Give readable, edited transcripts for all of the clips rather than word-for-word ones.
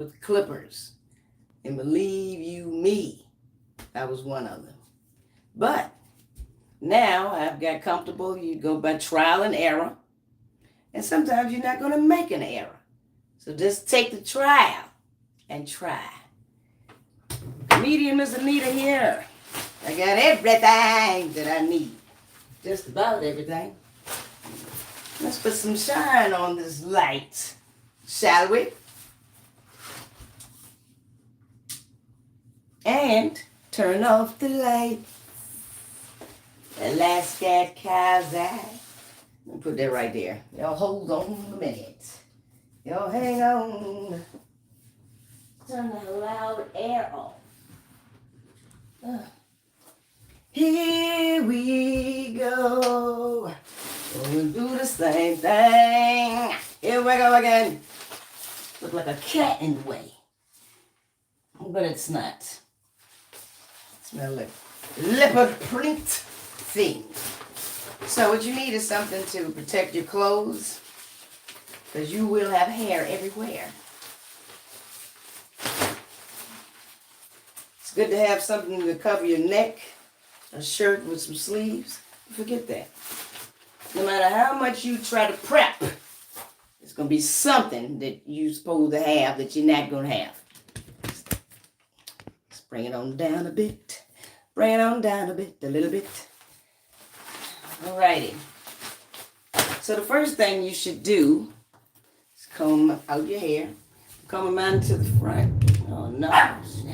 with clippers. And believe you me, I was one of them. But now I've got comfortable. You go by trial and error. And sometimes you're not going to make an error. So just take the trial and try. Medium is Anita here. I got everything that I need. Just about everything. Let's put some shine on this light, shall we? And turn off the light. The last cat cow's eye. Let me put that right there. Y'all hold on a minute. Y'all hang on. Turn the loud air off. Here we go. We'll do the same thing. Here we go again. Look like a cat in the way. But it's not. Smell like leopard print thing. So what you need is something to protect your clothes, because you will have hair everywhere. It's good to have something to cover your neck, a shirt with some sleeves. Forget that. No matter how much you try to prep, it's going to be something that you're supposed to have that you're not going to have. Let's bring it on down a bit. Bring it on down a bit, a little bit. Alrighty. So the first thing you should do is comb out your hair. Comb mine to the front. Oh no, next.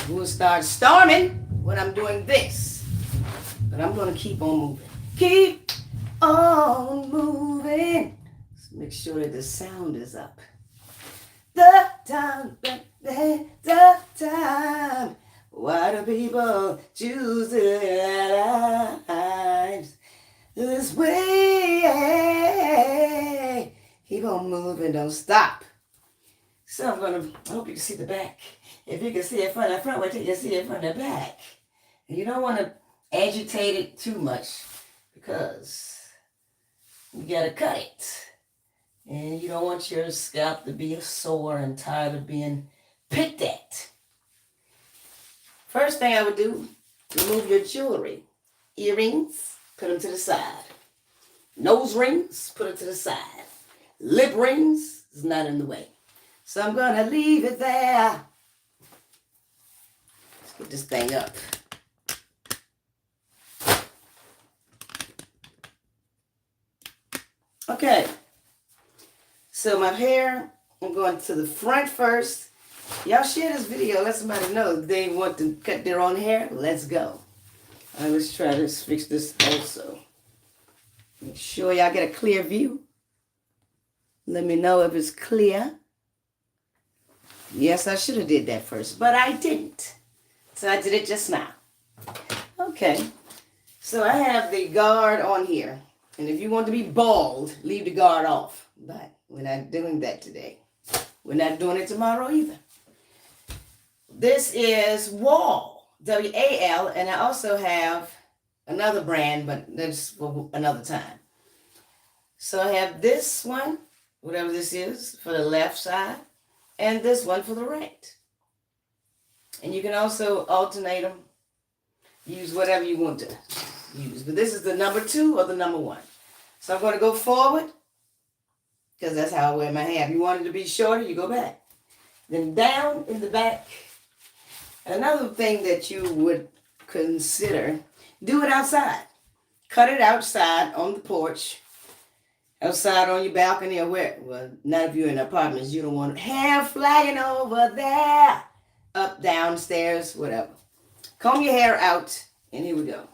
We'll start storming when I'm doing this. But I'm going to keep on moving. Keep on moving. Let's make sure that the sound is up. The time. Why do people choose their lives this way? Keep on moving, don't stop. So I hope you can see the back. If you can see it from the front, wait till you see it from the back. And you don't want to agitate it too much, because you got to cut it. And you don't want your scalp to be sore and tired of being picked at. First thing I would do, remove your jewelry. Earrings, put them to the side. Nose rings, put them to the side. Lip rings is not in the way. So I'm going to leave it there. Let's get this thing up. Okay. So my hair, I'm going to the front first. Y'all share this video. Let somebody know they want to cut their own hair. Let's go. All right, let's try to fix this also. Make sure y'all get a clear view. Let me know if it's clear. Yes, I should have did that first, but I didn't. So I did it just now. Okay. So I have the guard on here. And if you want to be bald, leave the guard off. But we're not doing that today. We're not doing it tomorrow either. This is Wahl, W-A-L, and I also have another brand, but that's for another time. So I have this one, whatever this is, for the left side, and this one for the right. And you can also alternate them, use whatever you want to use. But this is the number 2 or the number 1. So I'm going to go forward, because that's how I wear my hair. If you want it to be shorter, you go back. Then down in the back. Another thing that you would consider, do it outside. Cut it outside on the porch, outside on your balcony, or where. Well, not if you're in apartments. You don't want hair flagging over there, up, downstairs, whatever. Comb your hair out, and here we go.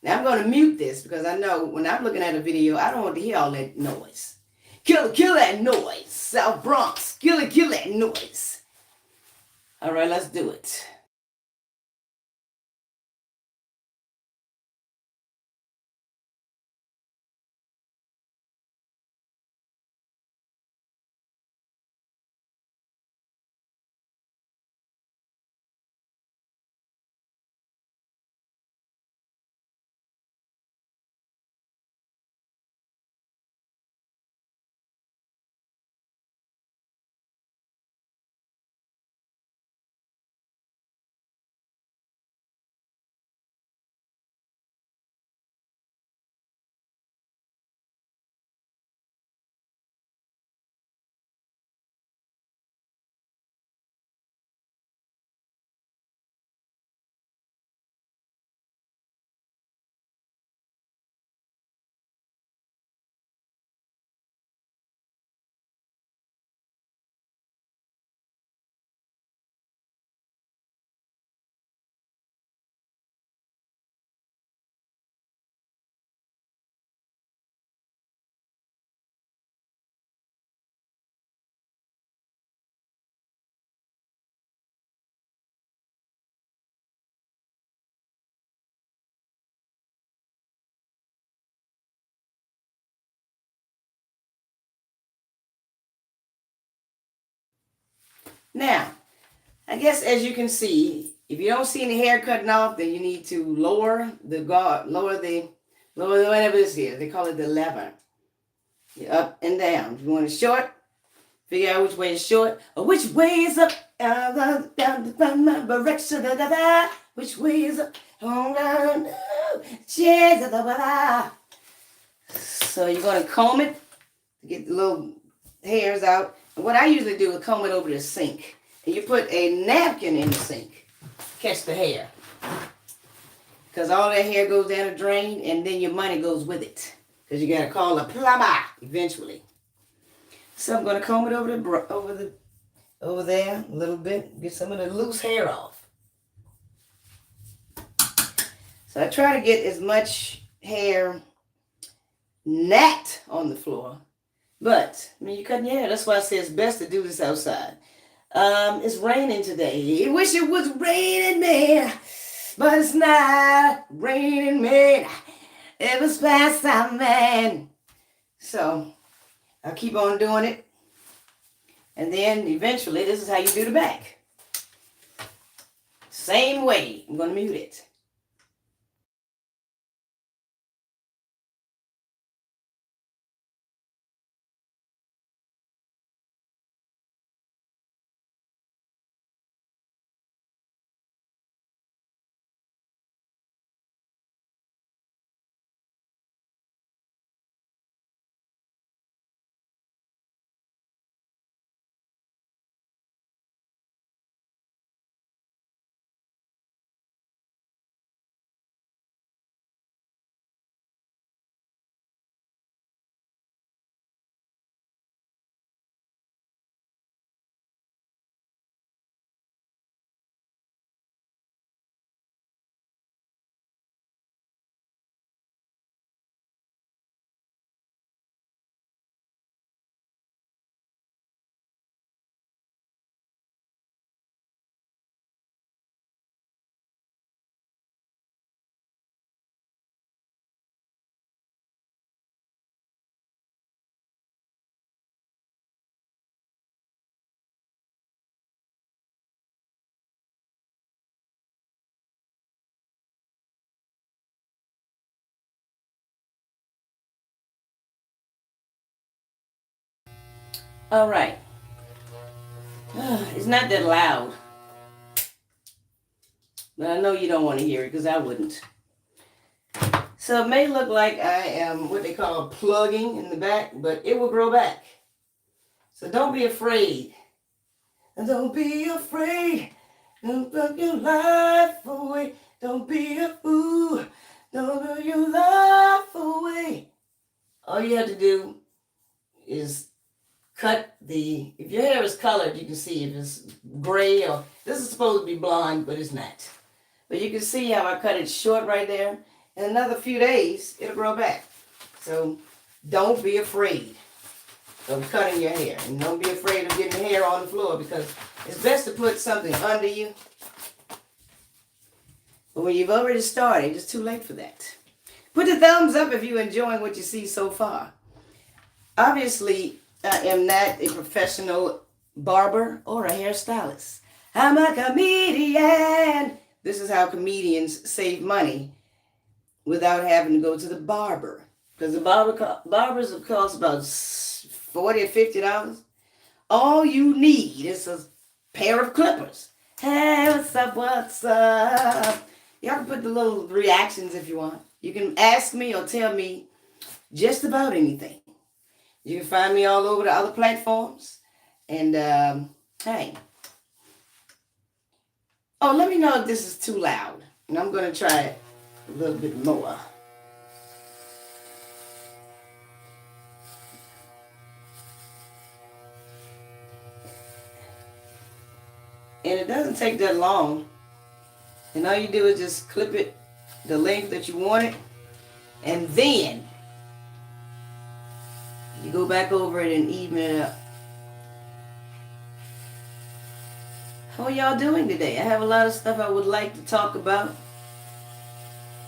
Now I'm going to mute this, because I know when I'm looking at a video, I don't want to hear all that noise. Kill that noise. South Bronx, kill that noise. All right, let's do it. Now, I guess as you can see, if you don't see any hair cutting off, then you need to lower the guard, lower the whatever this is. They call it the lever. Up and down. If you want it short, figure out which way is short or which way is up. Down my direction. Which way is up? So you're going to comb it to get the little hairs out. And what I usually do is comb it over the sink. And you put a napkin in the sink. Catch the hair. Because all that hair goes down the drain and then your money goes with it. Because you got to call a plumber eventually. So I'm going to comb it over there a little bit. Get some of the loose hair off. So I try to get as much hair not on the floor. But, I mean, you're cutting your hair. That's why I say it's best to do this outside. It's raining today. I wish it was raining, man. But it's not raining, man. It was past time, man. So, I'll keep on doing it. And then, eventually, this is how you do the back. Same way. I'm going to mute it. All right. It's not that loud. But I know you don't want to hear it because I wouldn't. So it may look like I am what they call plugging in the back, but it will grow back. So don't be afraid. Don't be afraid. Don't throw your life away. Don't be a fool. Don't throw your life away. All you have to do is cut if your hair is colored, you can see if it's gray or, this is supposed to be blonde, but it's not. But you can see how I cut it short right there. In another few days, it'll grow back. So don't be afraid of cutting your hair. And don't be afraid of getting hair on the floor because it's best to put something under you. But when you've already started, it's too late for that. Put the thumbs up if you're enjoying what you see so far. Obviously, I am not a professional barber or a hairstylist. I'm a comedian. This is how comedians save money without having to go to the barber. Because the barbers will cost about $40 or $50. All you need is a pair of clippers. Hey, what's up, what's up? Y'all can put the little reactions if you want. You can ask me or tell me just about anything. You can find me all over the other platforms. And, hey. Oh, let me know if this is too loud. And I'm going to try it a little bit more. And it doesn't take that long. And all you do is just clip it the length that you want it. And then you go back over it and even it up. How are y'all doing today? I have a lot of stuff I would like to talk about.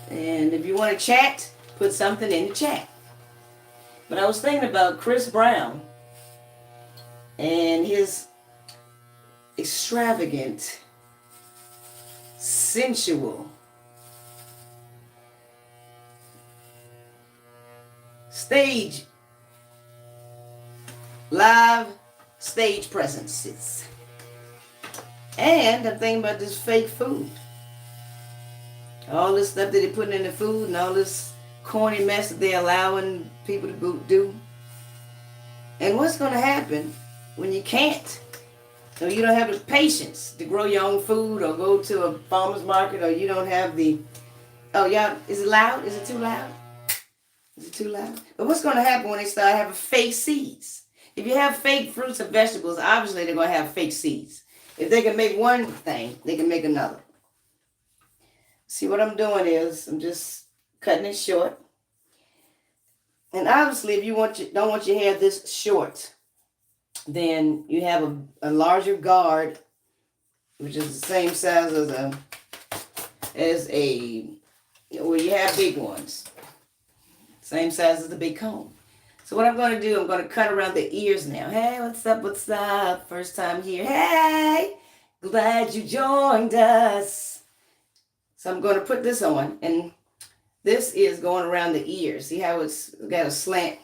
And if you want to chat, put something in the chat. But I was thinking about Chris Brown and his extravagant, sensual, stage, live stage presences. And I'm thinking about this fake food. All this stuff that they're putting in the food and all this corny mess that they're allowing people to do. And what's going to happen when you can't? So you don't have the patience to grow your own food or go to a farmer's market, or you don't have the... Oh, y'all, is it loud? Is it too loud? Is it too loud? But what's going to happen when they start having fake seeds? If you have fake fruits and vegetables, obviously they're going to have fake seeds. If they can make one thing, they can make another. See, what I'm doing is I'm just cutting it short. And obviously, if you don't want your hair this short, then you have a larger guard, which is the same size well, you have big ones. Same size as the big comb. So what I'm going to do, I'm going to cut around the ears now. Hey, what's up, what's up? First time here. Hey, glad you joined us. So I'm going to put this on, and this is going around the ears. See how it's got a slant?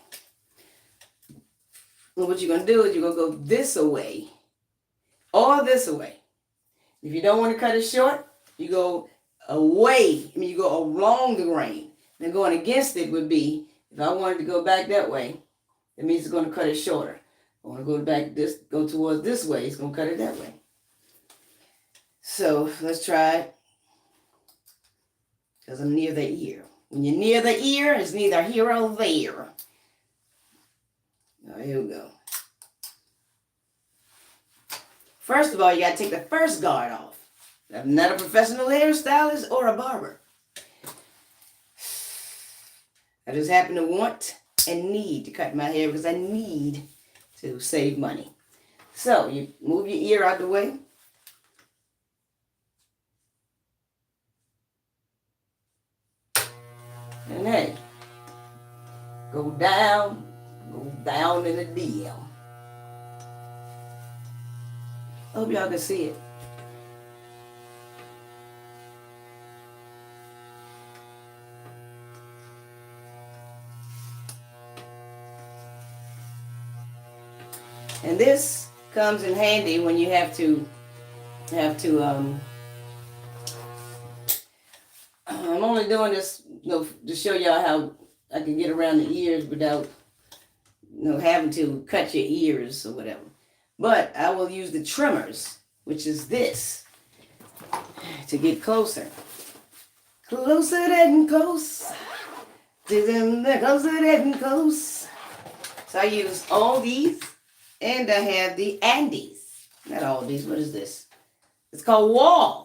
And what you're going to do is you're going to go this away or this away. If you don't want to cut it short, you go away. I mean, you go along the grain. Then going against it would be, if I wanted to go back that way, it means it's going to cut it shorter. I want to go towards this way, it's going to cut it that way. So let's try it. Because I'm near the ear. When you're near the ear, it's neither here or there. Now, here we go. First of all, you got to take the first guard off. I'm not a professional hairstylist or a barber. I just happen to want and need to cut my hair because I need to save money. So you move your ear out the way. And hey, go down in the DM. I hope y'all can see it. And this comes in handy when you have to I'm only doing this, to show y'all how I can get around the ears without, having to cut your ears or whatever. But I will use the trimmers, which is this, to get closer. Closer than close. Closer than close. So I use all these, and I have the Andes. Not all these, what is this? It's called Wall.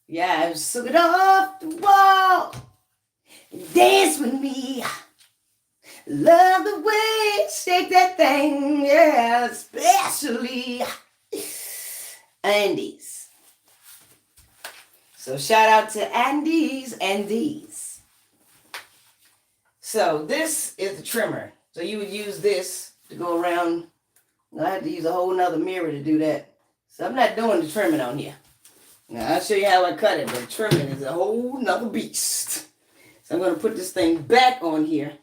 Yeah, suck it off the wall. Dance with me. Love the way you shake that thing. Yeah, especially Andes. So shout out to Andes and these. So this is the trimmer. So you would use this to go around. I have to use a whole nother mirror to do that. So I'm not doing the trimming on here. Now I'll show you how I cut it, but trimming is a whole nother beast. So I'm going to put this thing back on here.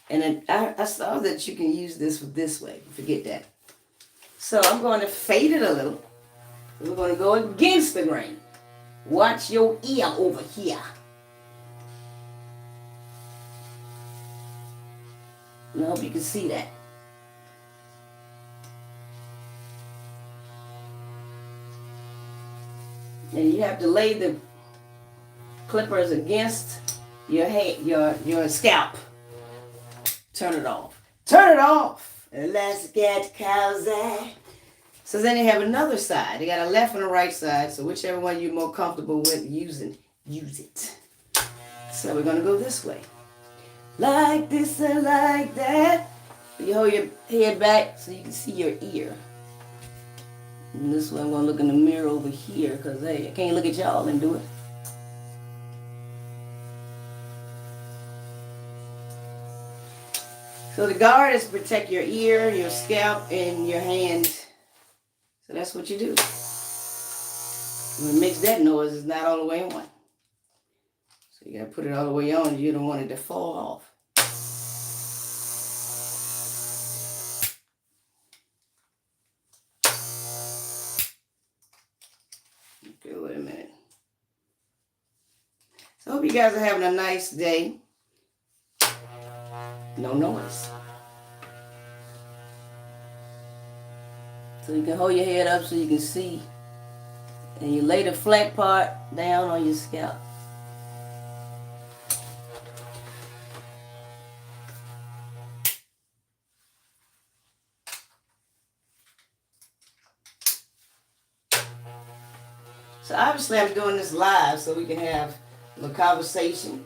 And then I saw that you can use this way. Forget that. So I'm going to fade it a little. We're going to go against the grain. Watch your ear over here. And I hope you can see that. And you have to lay the clippers against your head, your scalp. Turn it off. Turn it off. And let's get cozy. So then you have another side. You got a left and a right side. So whichever one you're more comfortable with using, use it. So we're going to go this way. Like this and like that. You hold your head back so you can see your ear. And this way I'm going to look in the mirror over here because, hey, I can't look at y'all and do it. So the guard is to protect your ear, your scalp, and your hand. So that's what you do. When it makes that noise, it's not all the way on. So you gotta put it all the way on. You don't want it to fall off. Okay, wait a minute. So I hope you guys are having a nice day. No noise. So you can hold your head up so you can see. And you lay the flat part down on your scalp. So obviously I'm doing this live so we can have a conversation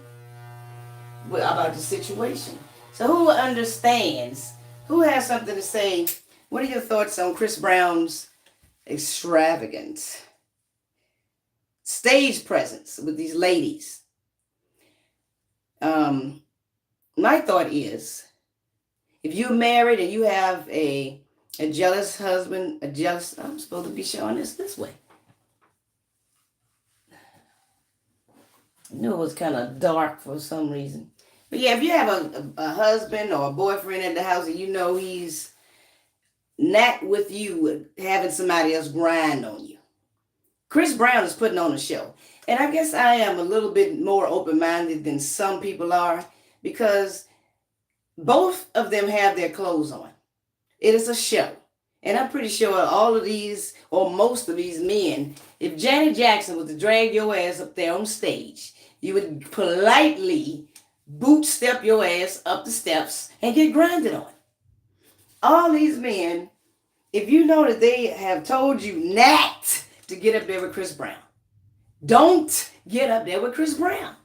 about the situation. So who understands? Who has something to say? What are your thoughts on Chris Brown's extravagant stage presence with these ladies? My thought is, if you're married and you have a jealous husband, I'm supposed to be showing this way. I knew it was kind of dark for some reason. But yeah, if you have a husband or a boyfriend at the house and you know he's not with you having somebody else grind on you. Chris Brown is putting on a show. And I guess I am a little bit more open-minded than some people are because both of them have their clothes on. It is a show. And I'm pretty sure all of these, or most of these men, if Janet Jackson was to drag your ass up there on stage, you would politely boot step your ass up the steps and get grinded on. All these men, if you know that they have told you not to get up there with Chris Brown, don't get up there with Chris Brown.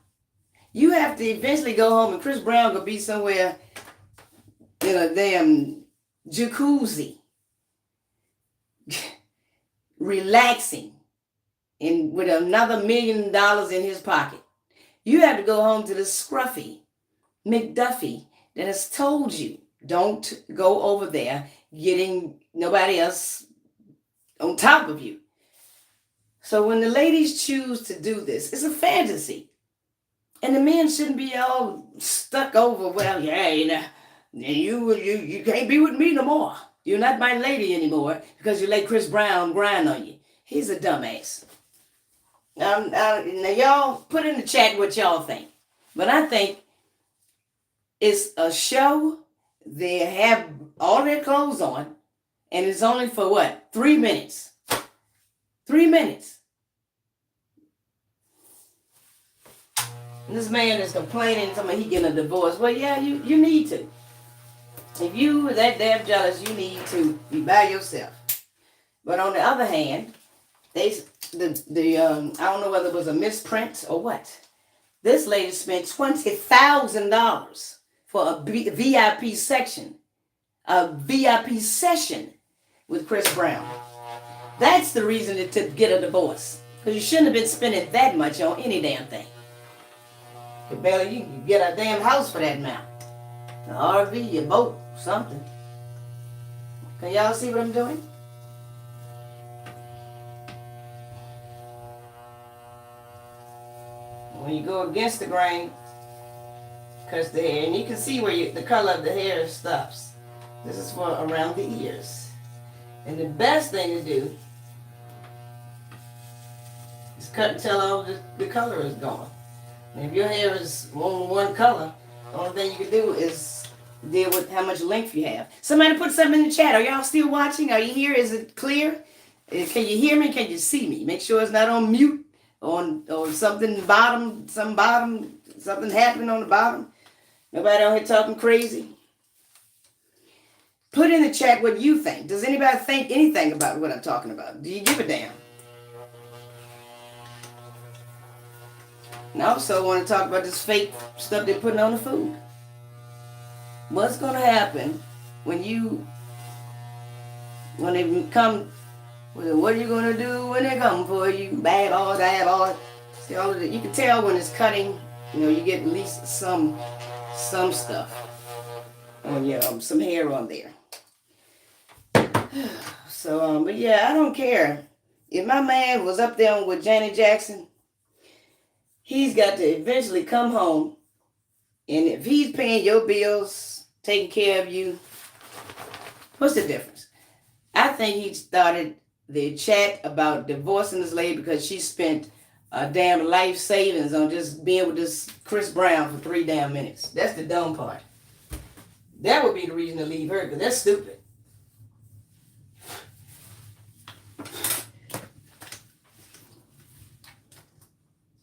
You have to eventually go home and Chris Brown will be somewhere in a damn jacuzzi, relaxing, and with another $1 million in his pocket. You have to go home to the scruffy McDuffie that has told you, don't go over there getting nobody else on top of you. So when the ladies choose to do this, it's a fantasy. And the men shouldn't be all stuck over, well, yeah, you can't be with me no more. You're not my lady anymore because you let Chris Brown grind on you. He's a dumbass. Now y'all put in the chat what y'all think. But I think it's a show. They have all their clothes on, and it's only for what? 3 minutes. 3 minutes. And this man is complaining, somebody he getting a divorce. Well, yeah, you need to. If you are that damn jealous, you need to be by yourself. But on the other hand, I don't know whether it was a misprint or what. This lady spent $20,000 for a VIP section, a VIP session with Chris Brown. That's the reason to get a divorce. Because you shouldn't have been spending that much on any damn thing. You can get a damn house for that amount. An RV, a boat, something. Can y'all see what I'm doing? When you go against the grain, cuts the hair, and you can see where the color of the hair stops. This is for around the ears. And the best thing to do is cut until all the color is gone. And if your hair is one color, the only thing you can do is deal with how much length you have. Somebody put something in the chat. Are y'all still watching? Are you here? Is it clear? Can you hear me? Can you see me? Make sure it's not on mute or something something happening on the bottom. Nobody out here talking crazy. Put in the chat what you think. Does anybody think anything about what I'm talking about? Do you give a damn? And I also want to talk about this fake stuff they're putting on the food. What's going to happen when they come? What are you going to do when they come for you? Bad all. See all of it. You can tell when it's cutting. You get at least some stuff on some hair on there. So, but yeah, I don't care. If my man was up there with Janet Jackson, he's got to eventually come home. And if he's paying your bills, taking care of you, what's the difference? I think he started the chat about divorcing this lady because she spent a damn life savings on just being with this Chris Brown for 3 damn minutes. That's the dumb part. That would be the reason to leave her, because that's stupid.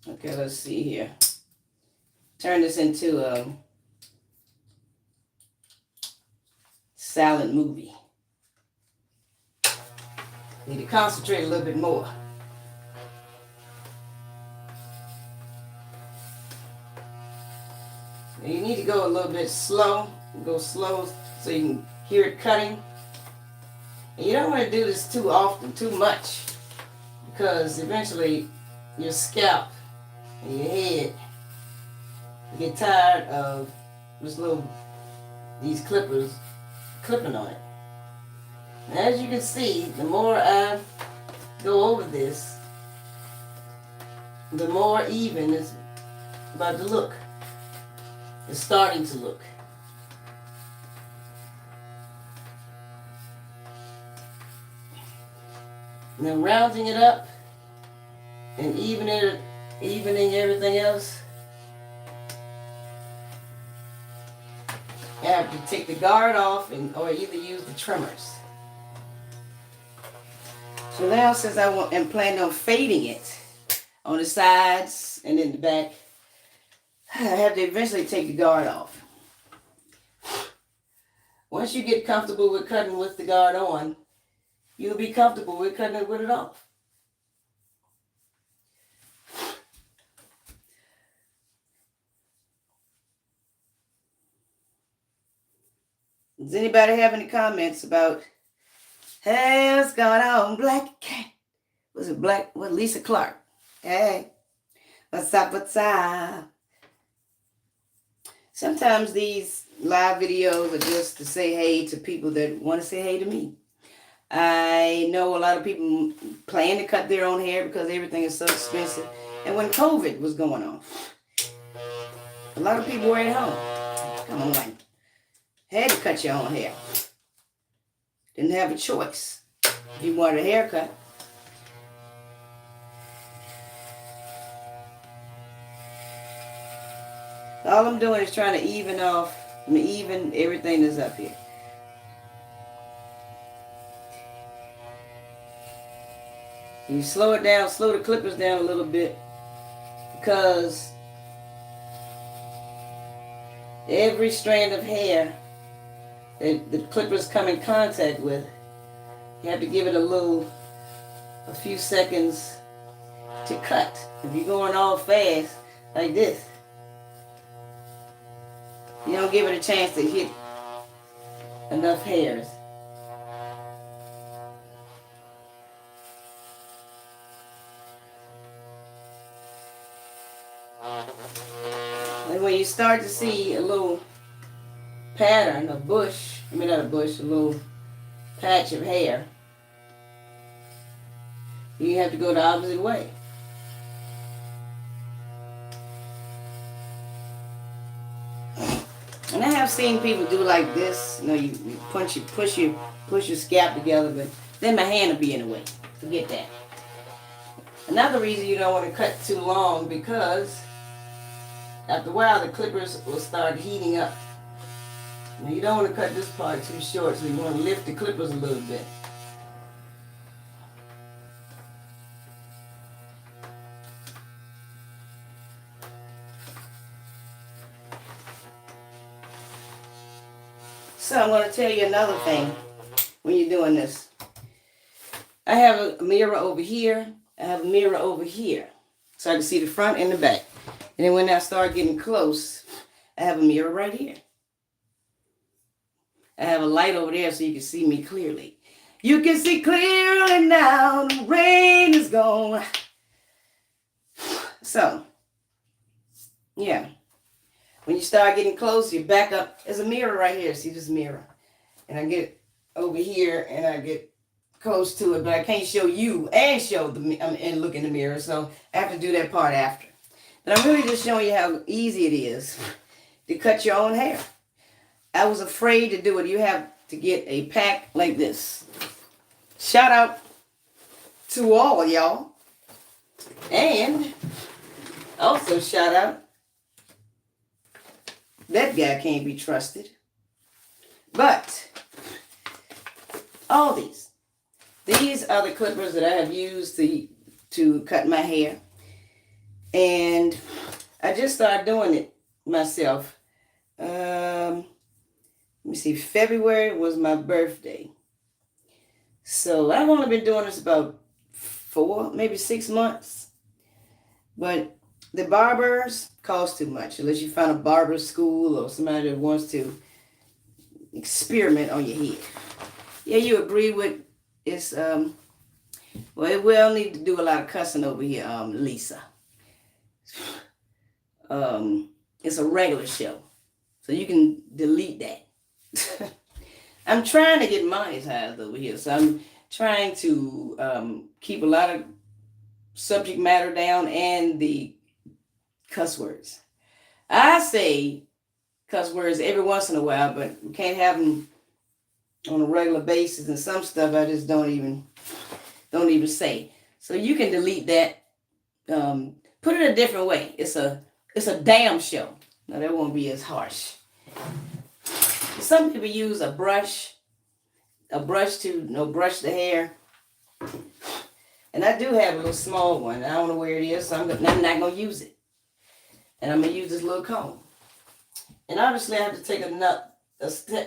Okay, let's see here. Turn this into a silent movie. Need to concentrate a little bit more. You need to go a little bit slow. Go slow so you can hear it cutting. And you don't want to do this too often, too much, because eventually your scalp and your head get tired of these clippers clipping on it. And as you can see, the more I go over this, the more even it's about to look. It's starting to look. And then rounding it up and evening everything else. I have to take the guard off or either use the trimmers. So now, since am planning on fading it on the sides and in the back, I have to eventually take the guard off. Once you get comfortable with cutting with the guard on, you'll be comfortable with cutting it with it off. Does anybody have any comments about, hey, what's going on, Black Cat? Was it Black? What, Lisa Clark? Hey, what's up, what's up? Sometimes these live videos are just to say hey to people that want to say hey to me. I know a lot of people plan to cut their own hair because everything is so expensive. And when COVID was going on, a lot of people were at home. Come on, had to cut your own hair. Didn't have a choice if you wanted a haircut. All I'm doing is trying to even everything that's up here. You slow it down, slow the clippers down a little bit, because every strand of hair that the clippers come in contact with, you have to give it a few seconds to cut. If you're going all fast like this, you don't give it a chance to hit enough hairs. And when you start to see a little pattern, a little patch of hair, you have to go the opposite way. And I have seen people do like this. You push your scalp together, but then my hand will be in the way. Forget that. Another reason you don't want to cut too long, because after a while the clippers will start heating up. Now you don't want to cut this part too short, so you want to lift the clippers a little bit. So I'm going to tell you another thing when you're doing this. I have a mirror over here. I have a mirror over here, so I can see the front and the back. And then when I start getting close, I have a mirror right here. I have a light over there so you can see me clearly. You can see clearly now, the rain is gone. So, yeah. When you start getting close, you back up. There's a mirror right here. See this mirror? And I get over here and I get close to it, but I can't show you and show and look in the mirror. So I have to do that part after. But I'm really just showing you how easy it is to cut your own hair. I was afraid to do it. You have to get a pack like this. Shout out to all y'all. And also shout out, that guy can't be trusted. But all these are the clippers that I have used to cut my hair. And I just started doing it myself. Let me see, February was my birthday. So I've only been doing this about 4, maybe 6 months. But the barbers cost too much, unless you find a barber school or somebody that wants to experiment on your head. Yeah, you agree with it's well, we'll need to do a lot of cussing over here, Lisa. It's a regular show, so you can delete that. I'm trying to get monetized over here, so I'm trying to keep a lot of subject matter down and the cuss words. I say cuss words every once in a while, but we can't have them on a regular basis, and some stuff I just don't even say. So you can delete that. Put it a different way. It's a damn show. Now that won't be as harsh. Some people use a brush to brush the hair. And I do have a little small one. I don't know where it is, so I'm not going to use it. And I'm going to use this little comb. And obviously I have to take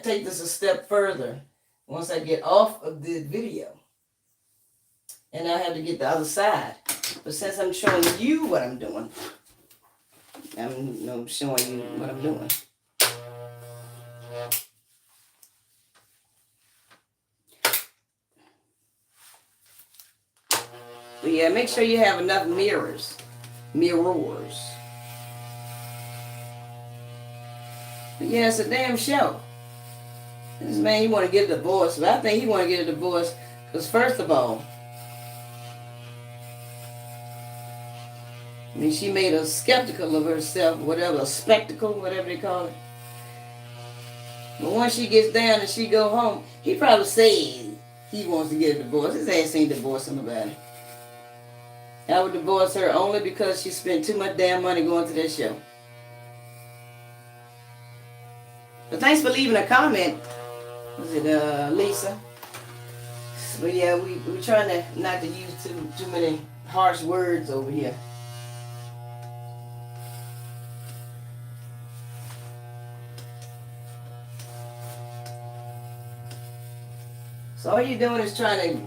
take this a step further once I get off of the video. And I have to get the other side. But since I'm showing you what I'm doing, I'm showing you what I'm doing. But yeah, make sure you have enough mirrors. But yeah, it's a damn show. This man, he want to get a divorce. But I think he want to get a divorce because first of all, I mean, she made us skeptical of herself, whatever, a spectacle, whatever they call it. But once she gets down and she go home, he probably said he wants to get a divorce. His ass ain't divorcing nobody. I would divorce her only because she spent too much damn money going to that show. But thanks for leaving a comment. Was it Lisa? But yeah, we're trying to not to use too many harsh words over here. So all you're doing is trying to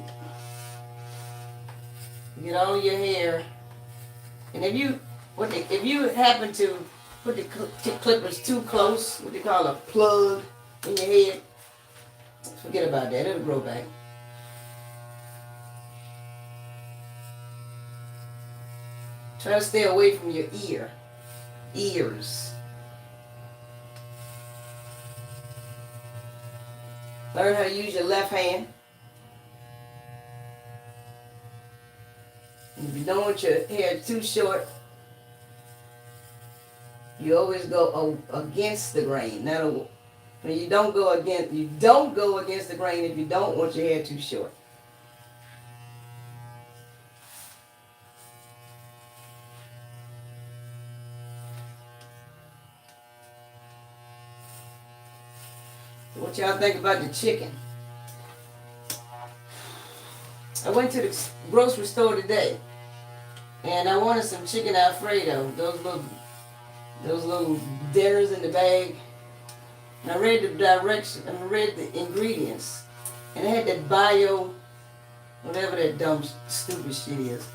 get all your hair, and if you happen to put the clippers too close, what they call a plug in your head, forget about that. It'll grow back. Try to stay away from your ears. Learn how to use your left hand. If you don't want your hair too short, you always go against the grain. Now, when you don't go against the grain if you don't want your hair too short. What y'all think about the chicken? I went to the grocery store today, and I wanted some chicken Alfredo. Those little dinners in the bag. And I read the directions. I read the ingredients, and it had that bio, whatever that dumb, stupid shit is.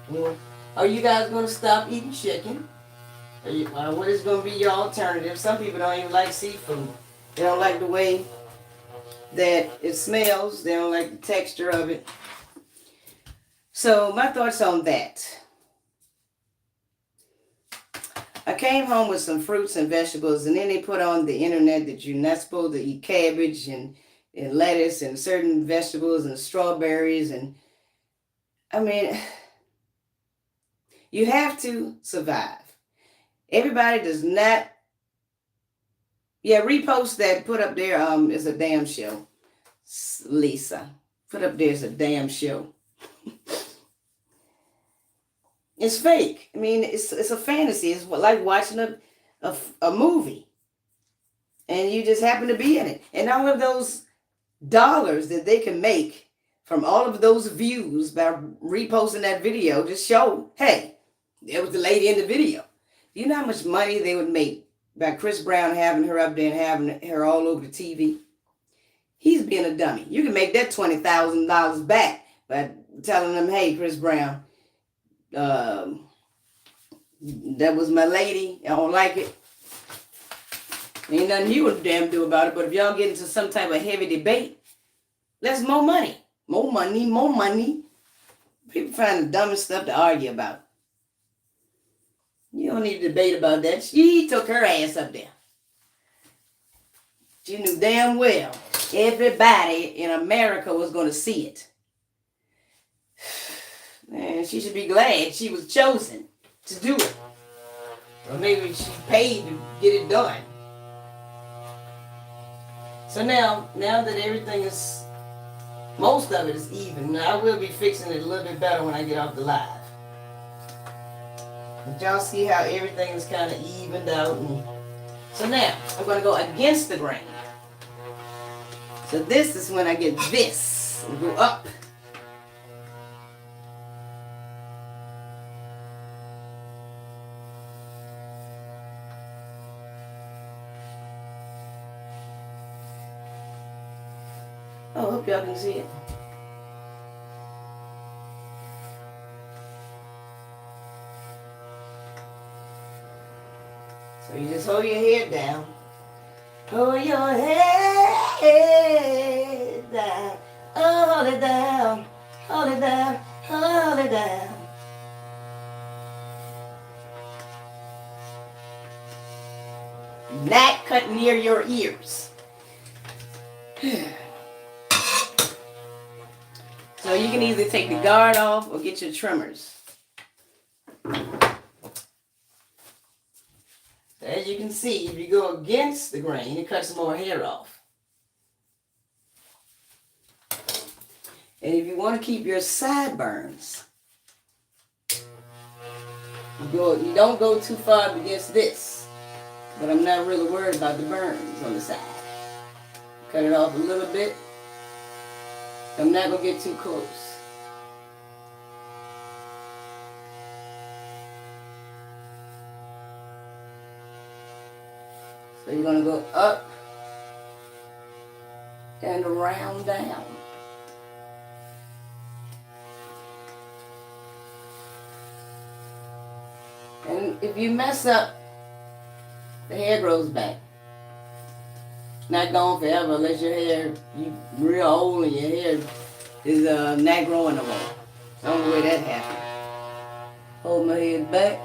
Well, are you guys going to stop eating chicken? What is going to be your alternative? Some people don't even like seafood. They don't like the way that it smells. They don't like the texture of it. So my thoughts on that. I came home with some fruits and vegetables, and then they put on the internet that you're not supposed to eat cabbage and lettuce and certain vegetables and strawberries. And I mean, you have to survive. Everybody does not. Yeah, repost that. Put up there. Is a damn show. Lisa, put up there's a damn show. It's fake. I mean, it's a fantasy. It's like watching a movie, and you just happen to be in it. And all of those dollars that they can make from all of those views by reposting that video just show, hey, there was the lady in the video. You know how much money they would make by Chris Brown having her up there and having her all over the TV? He's being a dummy. You can make that $20,000 back by telling them, hey, Chris Brown, that was my lady. I don't like it. Ain't nothing you would damn do about it. But if y'all get into some type of heavy debate, that's more money. More money, more money. People find the dumbest stuff to argue about. You don't need to debate about that. She took her ass up there. She knew damn well everybody in America was going to see it. And she should be glad she was chosen to do it. Or maybe she paid to get it done. So now that everything is, most of it is even, I will be fixing it a little bit better when I get off the live. But y'all see how everything is kind of evened out. So now, I'm going to go against the grain. So this is when I get this and go up. Oh, I hope y'all can see it. So you just hold your head down. Hold your head down. Oh, hold it down. Hold it down. Hold it down. Not cut near your ears. So you can either take the guard off or get your trimmers. So as you can see, if you go against the grain, it cuts more hair off. And if you want to keep your sideburns, you don't go too far against this. But I'm not really worried about the burns on the side. Cut it off a little bit. I'm not going to get too close. So you're going to go up and around down. And if you mess up, the hair grows back. Not gone forever unless your hair, you real old and your hair is not growing no more. The only way that happened. Hold my head back.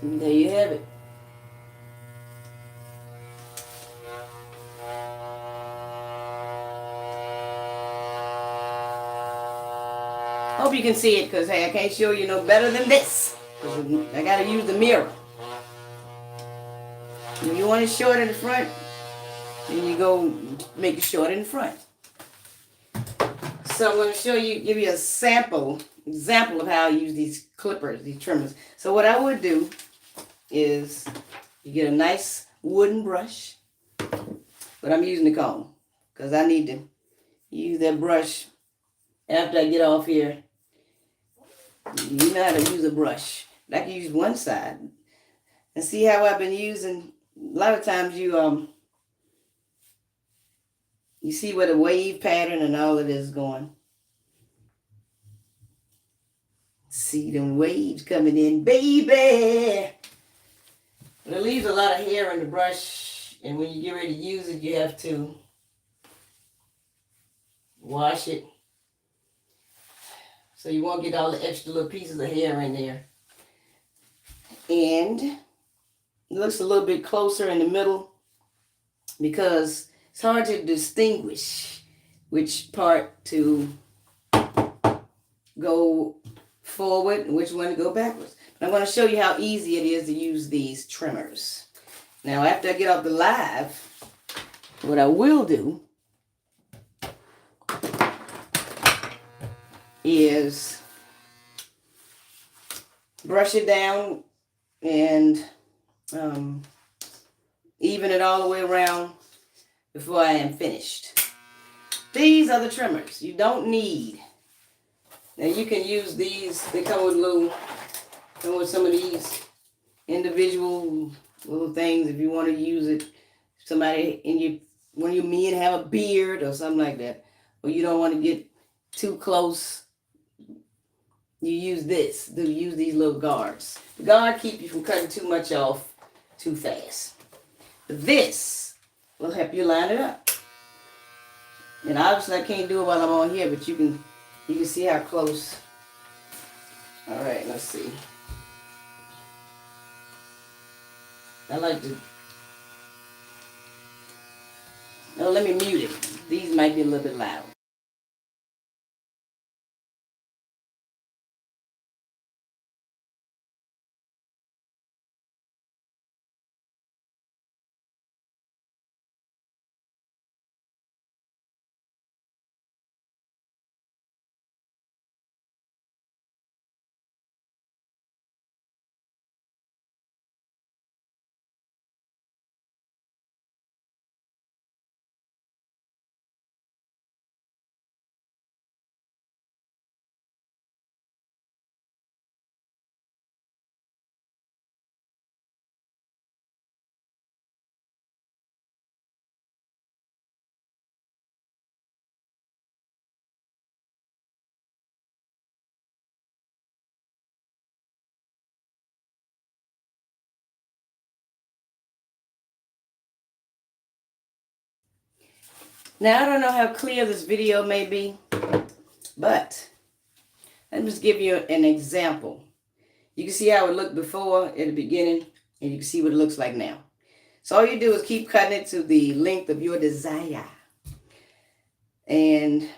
And there you have it. Hope you can see it, because hey, I can't show you no better than this. I gotta use the mirror. If you want it short in the front, then you go make it short in the front. So I'm going to show you, give you a example of how I use these clippers, these trimmers. So what I would do is you get a nice wooden brush, but I'm using the comb because I need to use that brush after I get off here. You know how to use a brush. I can use one side. And see how I've been using, a lot of times you see where the wave pattern and all of this is going. See them waves coming in, baby. But it leaves a lot of hair in the brush, and when you get ready to use it, you have to wash it. So you won't get all the extra little pieces of hair in there. And it looks a little bit closer in the middle because it's hard to distinguish which part to go forward and which one to go backwards. But I'm going to show you how easy it is to use these trimmers. Now, after I get off the live, what I will do is brush it down and even it all the way around before I am finished. These are the trimmers you don't need. Now you can use these. They come with some of these individual little things if you want to use it. Somebody when you men have a beard or something like that, or you don't want to get too close, you use this. You use these little guards. The guard keep you from cutting too much off too fast. This will help you line it up. And obviously I can't do it while I'm on here, but you can see how close. All right, let's see. I like to. Oh, let me mute it. These might be a little bit loud. Now, I don't know how clear this video may be, but let me just give you an example. You can see how it looked before at the beginning, and you can see what it looks like now. So all you do is keep cutting it to the length of your desire. And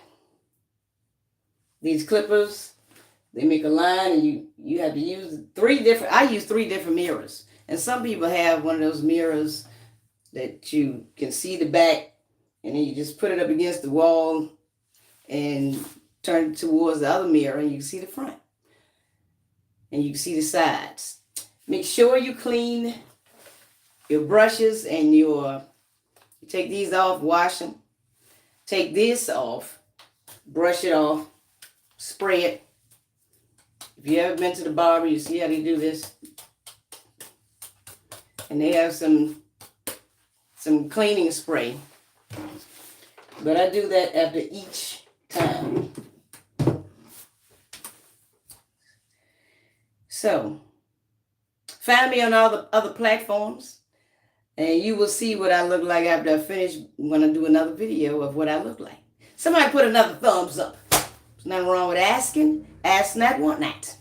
these clippers, they make a line, and you have to use I use three different mirrors. And some people have one of those mirrors that you can see the back, and then you just put it up against the wall and turn it towards the other mirror, and you can see the front. And you can see the sides. Make sure you clean your brushes and you take these off, wash them. Take this off, brush it off, spray it. If you ever been to the barber, you see how they do this. And they have some cleaning spray. But I do that after each time. So, find me on all the other platforms, and you will see what I look like after I finish when I do another video of what I look like. Somebody put another thumbs up. There's nothing wrong with asking. Ask not, want not.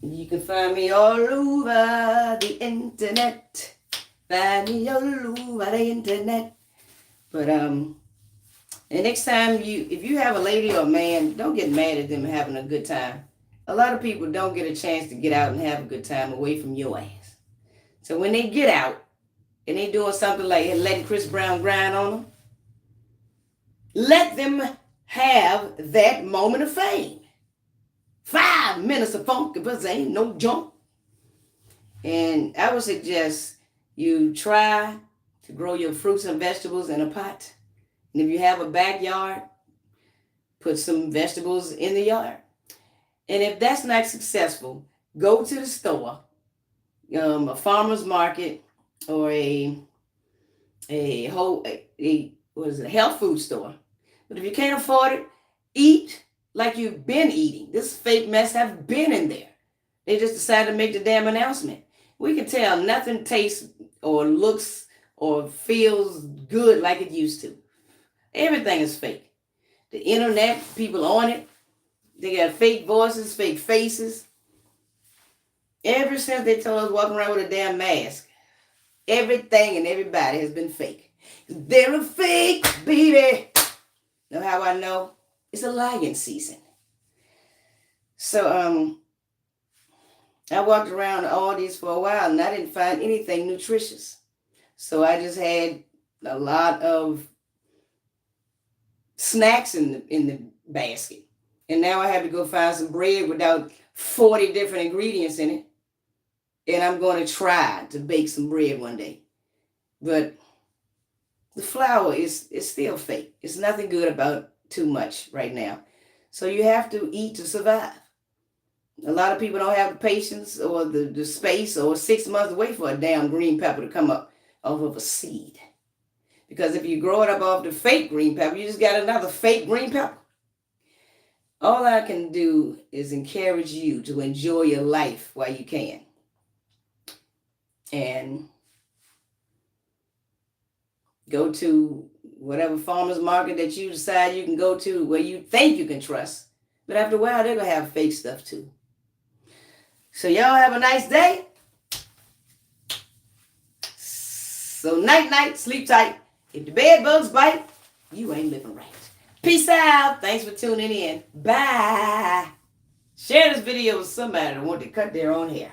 You can find me all over the internet. Find me all over the internet. But and next time if you have a lady or a man, don't get mad at them having a good time. A lot of people don't get a chance to get out and have a good time away from your ass. So when they get out and they doing something like letting Chris Brown grind on them, let them have that moment of fame. 5 minutes of funk, but ain't no jump. And I would suggest you try to grow your fruits and vegetables in a pot. And if you have a backyard, put some vegetables in the yard. And if that's not successful, go to the store, a farmer's market, or a health food store. But if you can't afford it, eat like you've been eating. This fake mess have been in there. They just decided to make the damn announcement. We can tell nothing tastes or looks or feels good like it used to. Everything is fake. The internet, people on it, They got fake voices, fake faces. Ever since they told us walking around with a damn mask, everything and everybody has been fake. They're a fake, baby. Know how I know? It's a lying season. So I walked around all these for a while and I didn't find anything nutritious. So I just had a lot of snacks in the basket. And now I have to go find some bread without 40 different ingredients in it. And I'm going to try to bake some bread one day. But the flour is still fake. It's nothing good about too much right now. So you have to eat to survive. A lot of people don't have the patience or the space or 6 months to wait for a damn green pepper to come up off of a seed. Because if you grow it up off the fake green pepper, you just got another fake green pepper. All I can do is encourage you to enjoy your life while you can. And go to whatever farmer's market that you decide you can go to where you think you can trust. But after a while, they're going to have fake stuff too. So y'all have a nice day. So night, sleep tight. If the bed bugs bite, you ain't living right. Peace out. Thanks for tuning in. Bye. Share this video with somebody that wants to cut their own hair.